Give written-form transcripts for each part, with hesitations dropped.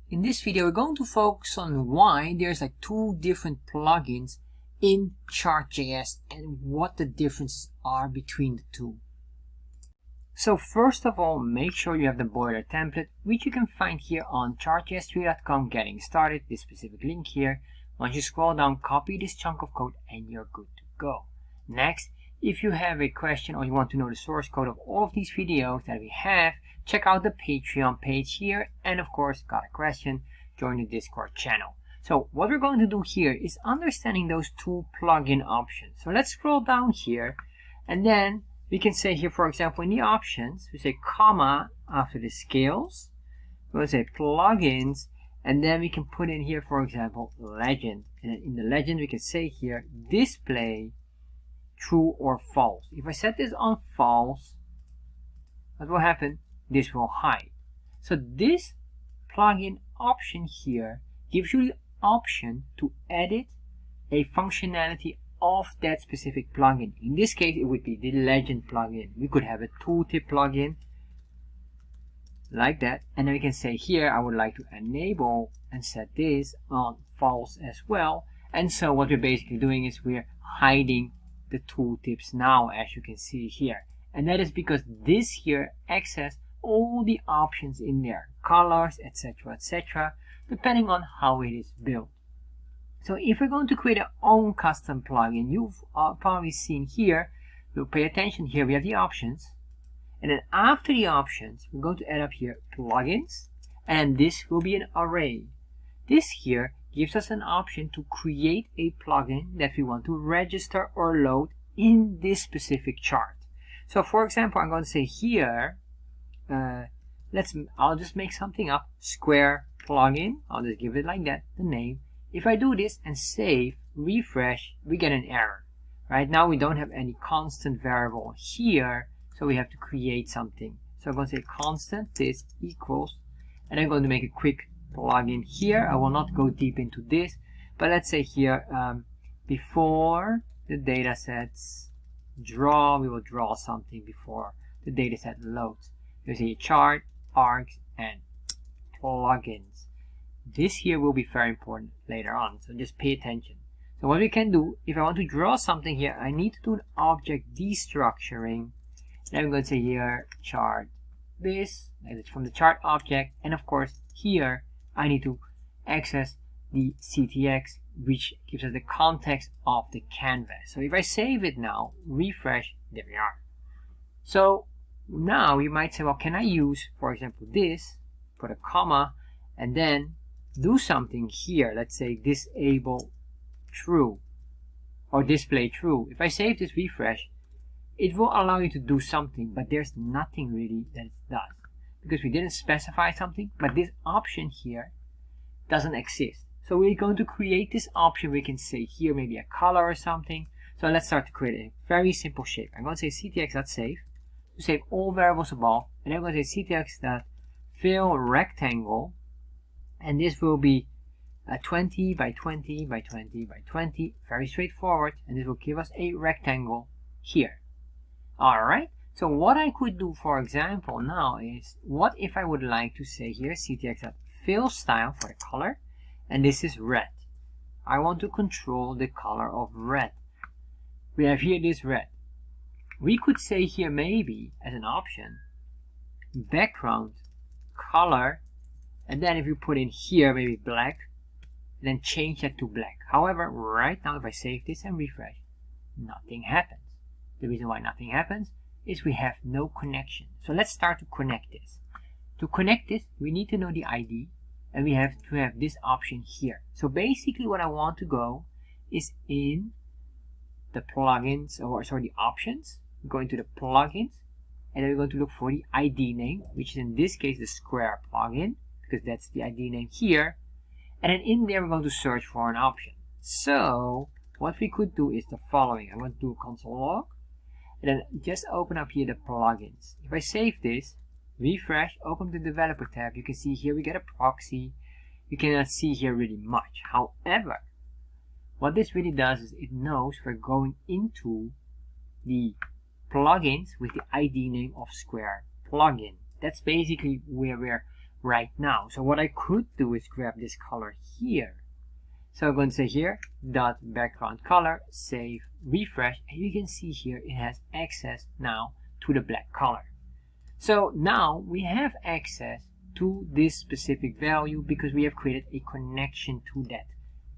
In this video, we're going to focus on why there's like two different plugins in Chart.js and what the differences are between the two. So first of all, make sure you have the boiler template, which you can find here on chartjs3.com getting started, this specific link here. Once you scroll down, copy this chunk of code and you're good to go. Next, if you have a question or you want to know the source code of all of these videos that we have, check out the Patreon page here, and of course, got a question, join the Discord channel. So what we're going to do here is understanding those two plugin options. So let's scroll down here, and then we can say here, for example, in the options, we say comma after the scales, we'll say plugins, and then we can put in here, for example, legend. And then in the legend, we can say here, display true or false. If I set this on false, what will happen? This will hide. So this plugin option here gives you the option to edit a functionality of that specific plugin. In this case, it would be the legend plugin. We could have a tooltip plugin like that, and then we can say here I would like to enable and set this on false as well. And so what we're basically doing is we're hiding the tooltips now, as you can see here, and that is because this here access all the options in there, colors, etc., depending on how it is built. So if we're going to create our own custom plugin, you've probably seen here, we'll pay attention here, we have the options, and then after the options, we're going to add up here plugins, and this will be an array. This here gives us an option to create a plugin that we want to register or load in this specific chart. So for example, I'm going to say here, I'll just make something up, square plugin. I'll just give it like that, the name. If I do this and save, refresh, we get an error. Right now we don't have any constant variable here, so we have to create something. So I'm going to say constant this equals, and I'm going to make a quick plugin here. I will not go deep into this, but let's say here before the datasets draw, we will draw something before the dataset loads. There's a chart, args, and plugins. This here will be very important later on, so just pay attention. So what we can do, if I want to draw something here, I need to do an object destructuring. And I'm going to say here chart this, and it's from the chart object, and of course here I need to access the CTX, which gives us the context of the canvas. So if I save it now, refresh, there we are. So now you might say, well, can I use, for example, this, put a comma, and then do something here. Let's say disable true or display true. If I save this, refresh, it will allow you to do something, but there's nothing really that it does because we didn't specify something, but this option here doesn't exist. So we're going to create this option. We can say here maybe a color or something. So let's start to create a very simple shape. I'm going to say ctx.save to save all variables above, and I'm going to say ctx.fill rectangle, and this will be 20 by 20 by 20 by 20, very straightforward, and this will give us a rectangle here. Alright, so what I could do, for example, now is, what if I would like to say here ctx.fill style for the color, and this is red. I want to control the color of red. We have here this red. We could say here maybe as an option background color, and then if you put in here maybe black, then change that to black. However, right now if I save this and refresh, nothing happens. The reason why nothing happens is we have no connection. So let's start to connect this. To connect this, we need to know the ID, and we have to have this option here. So basically what I want to go is in the plugins, or sorry, the options. Go into the plugins, and then we're going to look for the ID name, which is in this case the square plugin, because that's the ID name here. And then in there we're going to search for an option. So what we could do is the following. I'm going to do a console log, and then just open up here the plugins. If I save this, refresh, open the developer tab, you can see here we get a proxy. You cannot see here really much. However, what this really does is it knows we're going into the plugins with the ID name of square plugin. That's basically where we're right now. So what I could do is grab this color here. So I'm going to say here dot background color, save, refresh, and you can see here it has access now to the black color. So now we have access to this specific value because we have created a connection to that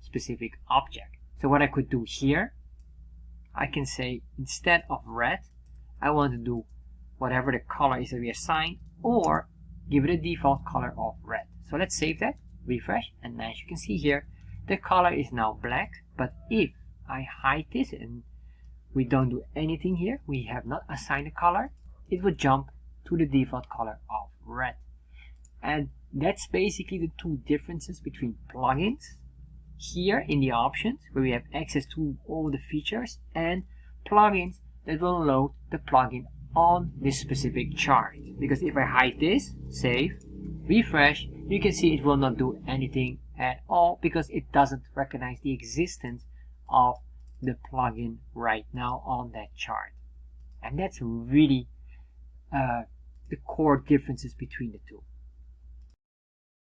specific object. So what I could do here, I can say instead of red, I want to do whatever the color is that we assign, or give it a default color of red. So let's save that, refresh, and as you can see here, the color is now black. But if I hide this and we don't do anything here, we have not assigned a color, it would jump to the default color of red. And that's basically the two differences between plugins here in the options, where we have access to all the features, and plugins that will load the plugin on this specific chart. Because if I hide this, save, refresh, you can see it will not do anything at all because it doesn't recognize the existence of the plugin right now on that chart. And that's really the core differences between the two.